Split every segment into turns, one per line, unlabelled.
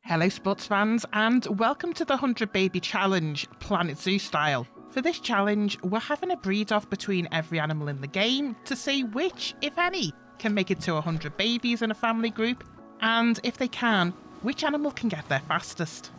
Hello sports fans and welcome to the 100 Baby Challenge, Planet Zoo style. For this challenge, we're having a breed off between every animal in the game to see which, if any, can make it to 100 babies in a family group, and if they can, which animal can get there fastest.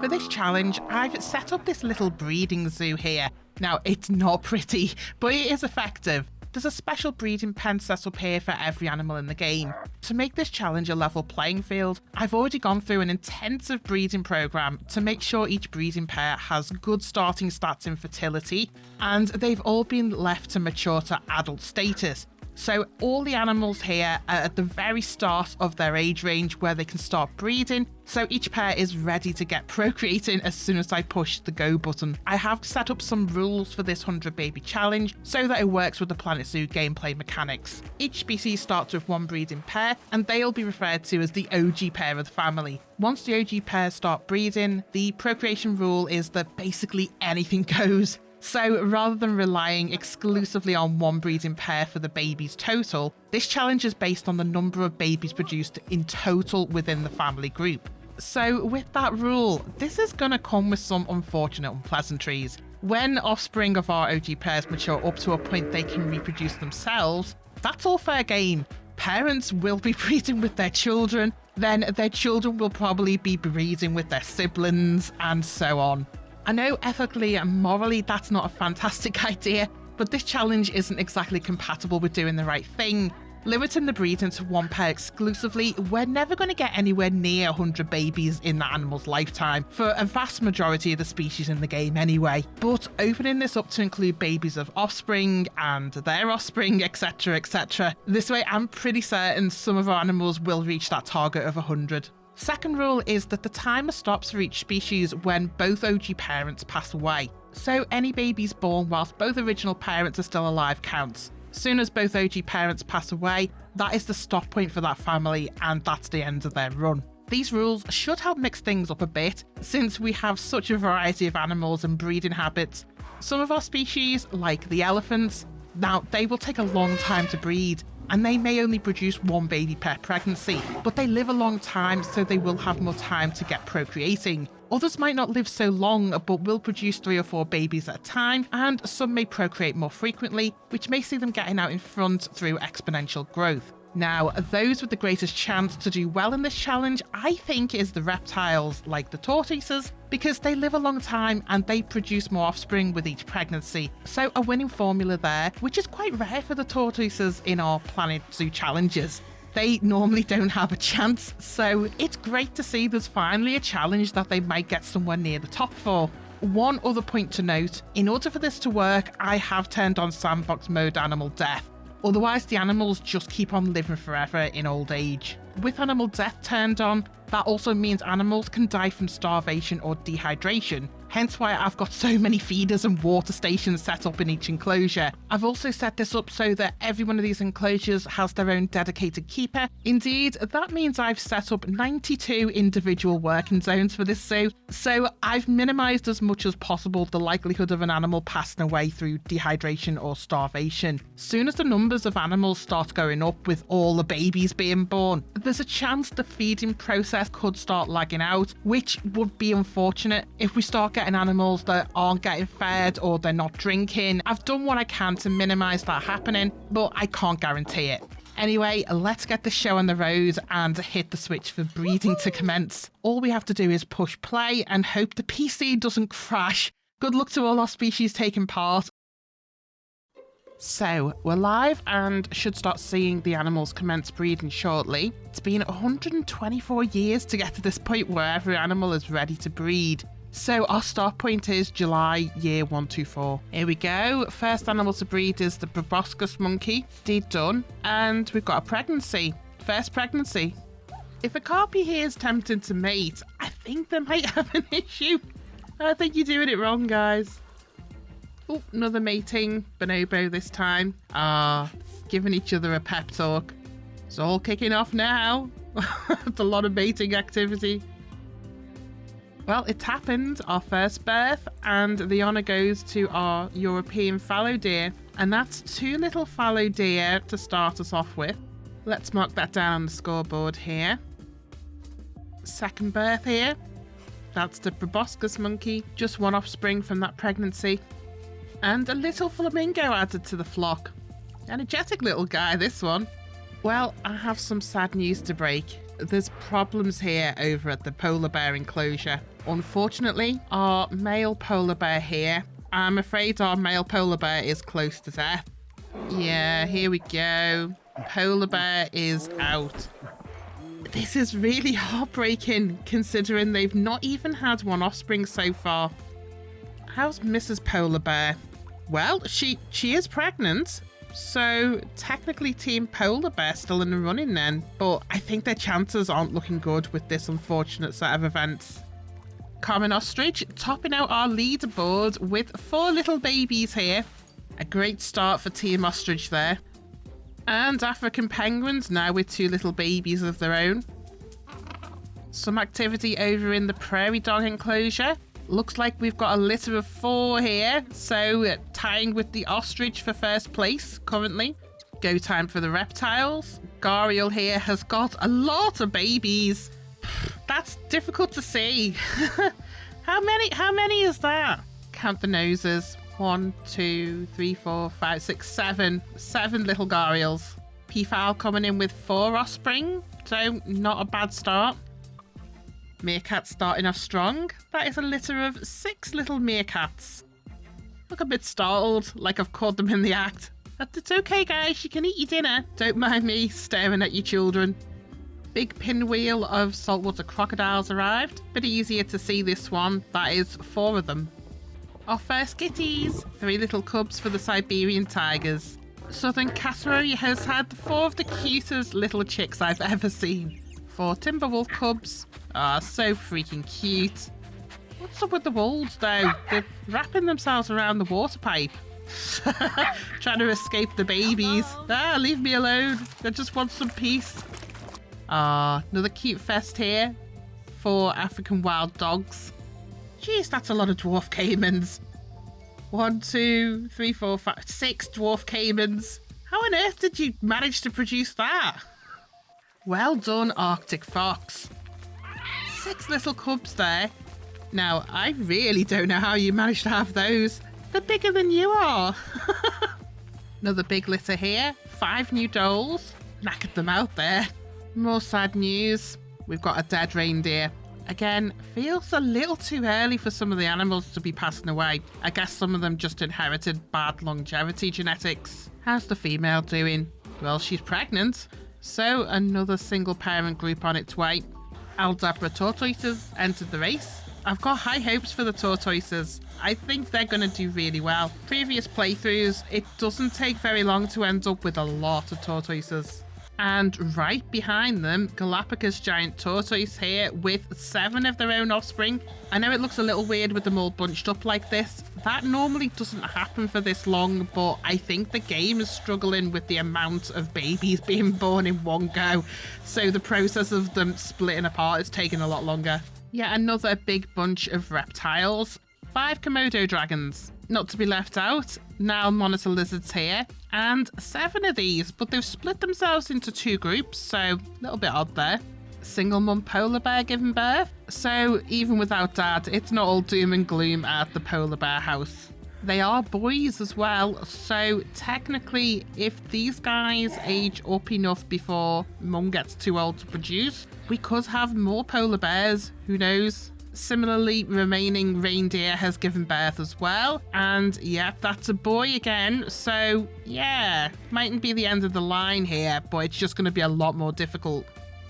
For this challenge, I've set up this little breeding zoo here. Now, it's not pretty, but it is effective. There's a special breeding pen set up here for every animal in the game. To make this challenge a level playing field, I've already gone through an intensive breeding program to make sure each breeding pair has good starting stats in fertility, and they've all been left to mature to adult status. So all the animals here are at the very start of their age range where they can start breeding, so each pair is ready to get procreating as soon as I push the go button. I have set up some rules for this 100 baby challenge so that it works with the Planet Zoo gameplay mechanics. Each species starts with one breeding pair, and they'll be referred to as the OG pair of the family. Once the OG pairs start breeding, the procreation rule is that basically anything goes. So rather than relying exclusively on one breeding pair for the babies total, this challenge is based on the number of babies produced in total within the family group. So with that rule, this is going to come with some unfortunate unpleasantries. When offspring of our OG pairs mature up to a point they can reproduce themselves, that's all fair game. Parents will be breeding with their children, then their children will probably be breeding with their siblings, and so on. I know ethically and morally that's not a fantastic idea, but this challenge isn't exactly compatible with doing the right thing. Limiting the breeding to one pair exclusively, we're never going to get anywhere near 100 babies in that animal's lifetime, for a vast majority of the species in the game anyway. But opening this up to include babies of offspring and their offspring, etc, etc, this way I'm pretty certain some of our animals will reach that target of 100. Second rule is that the timer stops for each species when both OG parents pass away. So any babies born whilst both original parents are still alive counts. Soon as both OG parents pass away, that is the stop point for that family, and that's the end of their run. These rules should help mix things up a bit, since we have such a variety of animals and breeding habits. Some of our species, like the elephants, now they will take a long time to breed, and they may only produce one baby per pregnancy, but they live a long time, so they will have more time to get procreating. Others might not live so long, but will produce 3 or 4 babies at a time, and some may procreate more frequently, which may see them getting out in front through exponential growth. Now, those with the greatest chance to do well in this challenge, I think, is the reptiles, like the tortoises, because they live a long time and they produce more offspring with each pregnancy. So a winning formula there, which is quite rare for the tortoises in our Planet Zoo challenges. They normally don't have a chance, so it's great to see there's finally a challenge that they might get somewhere near the top for. One other point to note, in order for this to work, I have turned on sandbox mode animal death. Otherwise, the animals just keep on living forever in old age. With animal death turned on, that also means animals can die from starvation or dehydration, hence why I've got so many feeders and water stations set up in each enclosure. I've also set this up so that every one of these enclosures has their own dedicated keeper. Indeed, that means I've set up 92 individual working zones for this zoo, so I've minimised as much as possible the likelihood of an animal passing away through dehydration or starvation. Soon as the numbers of animals start going up with all the babies being born, there's a chance the feeding process could start lagging out, which would be unfortunate if we start getting animals that aren't getting fed or they're not drinking. I've done what I can to minimise that happening, but I can't guarantee it. Anyway, let's get the show on the road and hit the switch for breeding to commence. All we have to do is push play and hope the PC doesn't crash. Good luck to all our species taking part. So, we're live and should start seeing the animals commence breeding shortly. It's been 124 years to get to this point where every animal is ready to breed. So our start point is July year 124. Here we go. First animal to breed is the proboscis monkey. Deed done. And we've got a pregnancy. First pregnancy. If a carpy here is tempting to mate, I think they might have an issue. I think you're doing it wrong, guys. Oh, another mating. Bonobo this time. Giving each other a pep talk. It's all kicking off now. It's a lot of mating activity. Well, it's happened, our first birth, and the honour goes to our European fallow deer. And that's 2 little fallow deer to start us off with. Let's mark that down on the scoreboard here. second birth here. That's the proboscis monkey, just one offspring from that pregnancy. And a little flamingo added to the flock. Energetic little guy, this one. Well, I have some sad news to break. There's problems here over at the polar bear enclosure. Unfortunately, our male polar bear here, I'm afraid our male polar bear is close to death. Yeah, here we go. Polar bear is out. This is really heartbreaking considering they've not even had one offspring so far. How's Mrs. Polar Bear? Well, she is pregnant, so technically Team Polar Bear still in the running then, but I think their chances aren't looking good with this unfortunate set of events. Common ostrich topping out our leaderboard with 4 little babies here. A great start for Team Ostrich there. And African penguins now with 2 little babies of their own. Some activity over in the prairie dog enclosure. Looks like we've got a litter of 4 here, so tying with the ostrich for first place currently. Go time for the reptiles. Gharial here has got a lot of babies. That's difficult to see. How many is that? Count the noses. 1, 2, 3, 4, 5, 6, 7. 7 little gharials. Peafowl coming in with 4 offspring, so not a bad start. Meerkat starting off strong. That is a litter of 6 little meerkats. Look a bit startled, like I've caught them in the act. But it's okay, guys, you can eat your dinner. Don't mind me staring at your children. Big pinwheel of saltwater crocodiles arrived. Bit easier to see this one. That is 4 of them. Our first kitties. 3 little cubs for the Siberian Tigers. Southern Cassowary has had 4 of the cutest little chicks I've ever seen. 4 Timberwolf cubs. Ah, so freaking cute. What's up with the wolves though? They're wrapping themselves around the water pipe. Trying to escape the babies. Ah, leave me alone. I just want some peace. Ah, another cute fest here. 4 African wild dogs. Jeez, that's a lot of dwarf caimans. 1, 2, 3, 4, 5, 6 dwarf caimans. How on earth did you manage to produce that? Well done, Arctic fox. 6 little cubs there. Now, I really don't know how you managed to have those. They're bigger than you are. Another big litter here. 5 new doles. Knackered them out there. More sad news. We've got a dead reindeer. Again, feels a little too early for some of the animals to be passing away. I guess some of them just inherited bad longevity genetics. How's the female doing? Well, she's pregnant. So another single parent group on its way. Aldabra Tortoises entered the race. I've got high hopes for the tortoises. I think they're going to do really well. Previous playthroughs, it doesn't take very long to end up with a lot of tortoises. And right behind them, Galapagos giant tortoise here with 7 of their own offspring. I know it looks a little weird with them all bunched up like this. That normally doesn't happen for this long, but I think the game is struggling with the amount of babies being born in one go. So the process of them splitting apart is taking a lot longer. Yet another big bunch of reptiles. 5 Komodo dragons. Not to be left out, Nile monitor lizards here, and 7 of these, but they've split themselves into 2 groups, so a little bit odd there. Single mum polar bear giving birth, so even without dad, it's not all doom and gloom at the polar bear house. They are boys as well, so technically if these guys age up enough before mum gets too old to produce, we could have more polar bears, who knows? Similarly, remaining reindeer has given birth as well. And yeah, that's a boy again. So yeah, mightn't be the end of the line here, but it's just going to be a lot more difficult.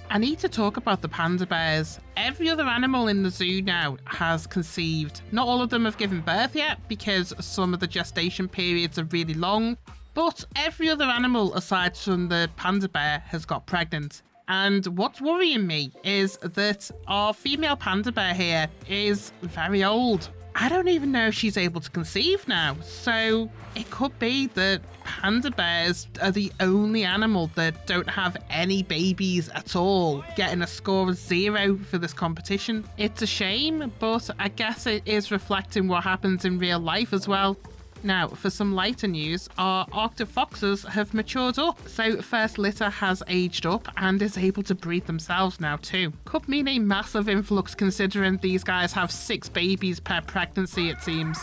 I need to talk about the panda bears. Every other animal in the zoo now has conceived. Not all of them have given birth yet because some of the gestation periods are really long. But every other animal aside from the panda bear has got pregnant. And what's worrying me is that our female panda bear here is very old. I don't even know if she's able to conceive now. So it could be that panda bears are the only animal that don't have any babies at all, getting a score of 0 for this competition. It's a shame, but I guess it is reflecting what happens in real life as well. Now, for some lighter news, our Arctic foxes have matured up, so first litter has aged up and is able to breed themselves now too. Could mean a massive influx considering these guys have 6 babies per pregnancy, it seems.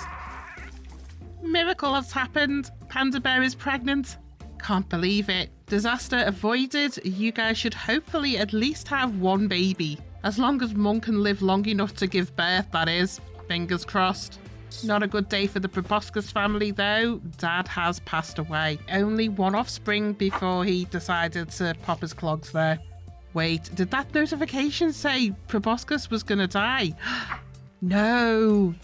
Miracle has happened. Panda bear is pregnant. Can't believe it. Disaster avoided. You guys should hopefully at least have 1 baby. As long as Mum can live long enough to give birth, that is. Fingers crossed. Not a good day for the proboscis family though. Dad has passed away. Only 1 offspring before he decided to pop his clogs there. Wait, did that notification say proboscis was gonna die? No.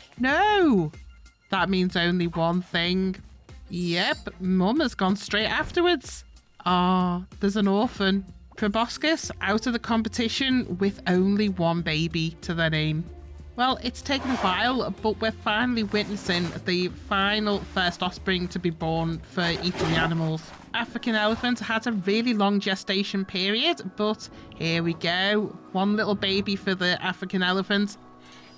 That means only one thing. Yep, Mum has gone straight afterwards. There's an orphan. Proboscis out of the competition with only 1 baby to their name. Well, it's taken a while, but we're finally witnessing the final first offspring to be born for each of the animals. African elephant had a really long gestation period, but here we go. 1 little baby for the African elephant.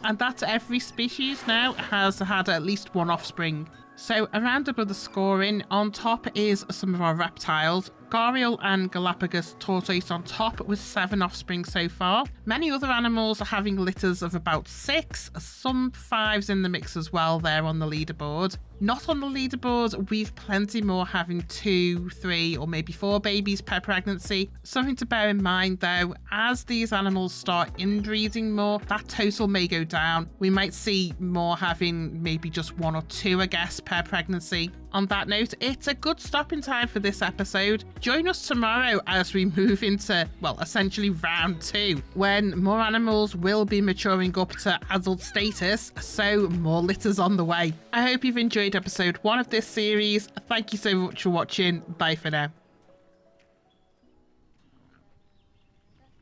And that's every species now has had at least 1 offspring. So a roundup of the scoring. On top is some of our reptiles. Gharial and Galapagos tortoise on top with 7 offspring so far. Many other animals are having litters of about 6, some 5s in the mix as well there on the leaderboard. Not on the leaderboard, we've plenty more having 2, 3 or maybe 4 babies per pregnancy. Something to bear in mind though, as these animals start inbreeding more, that total may go down. We might see more having maybe just 1 or 2, I guess, per pregnancy. On that note, it's a good stopping time for this episode. Join us tomorrow as we move into, well, essentially round 2, when more animals will be maturing up to adult status, so more litters on the way. I hope you've enjoyed episode 1 of this series. Thank you so much for watching. Bye for now.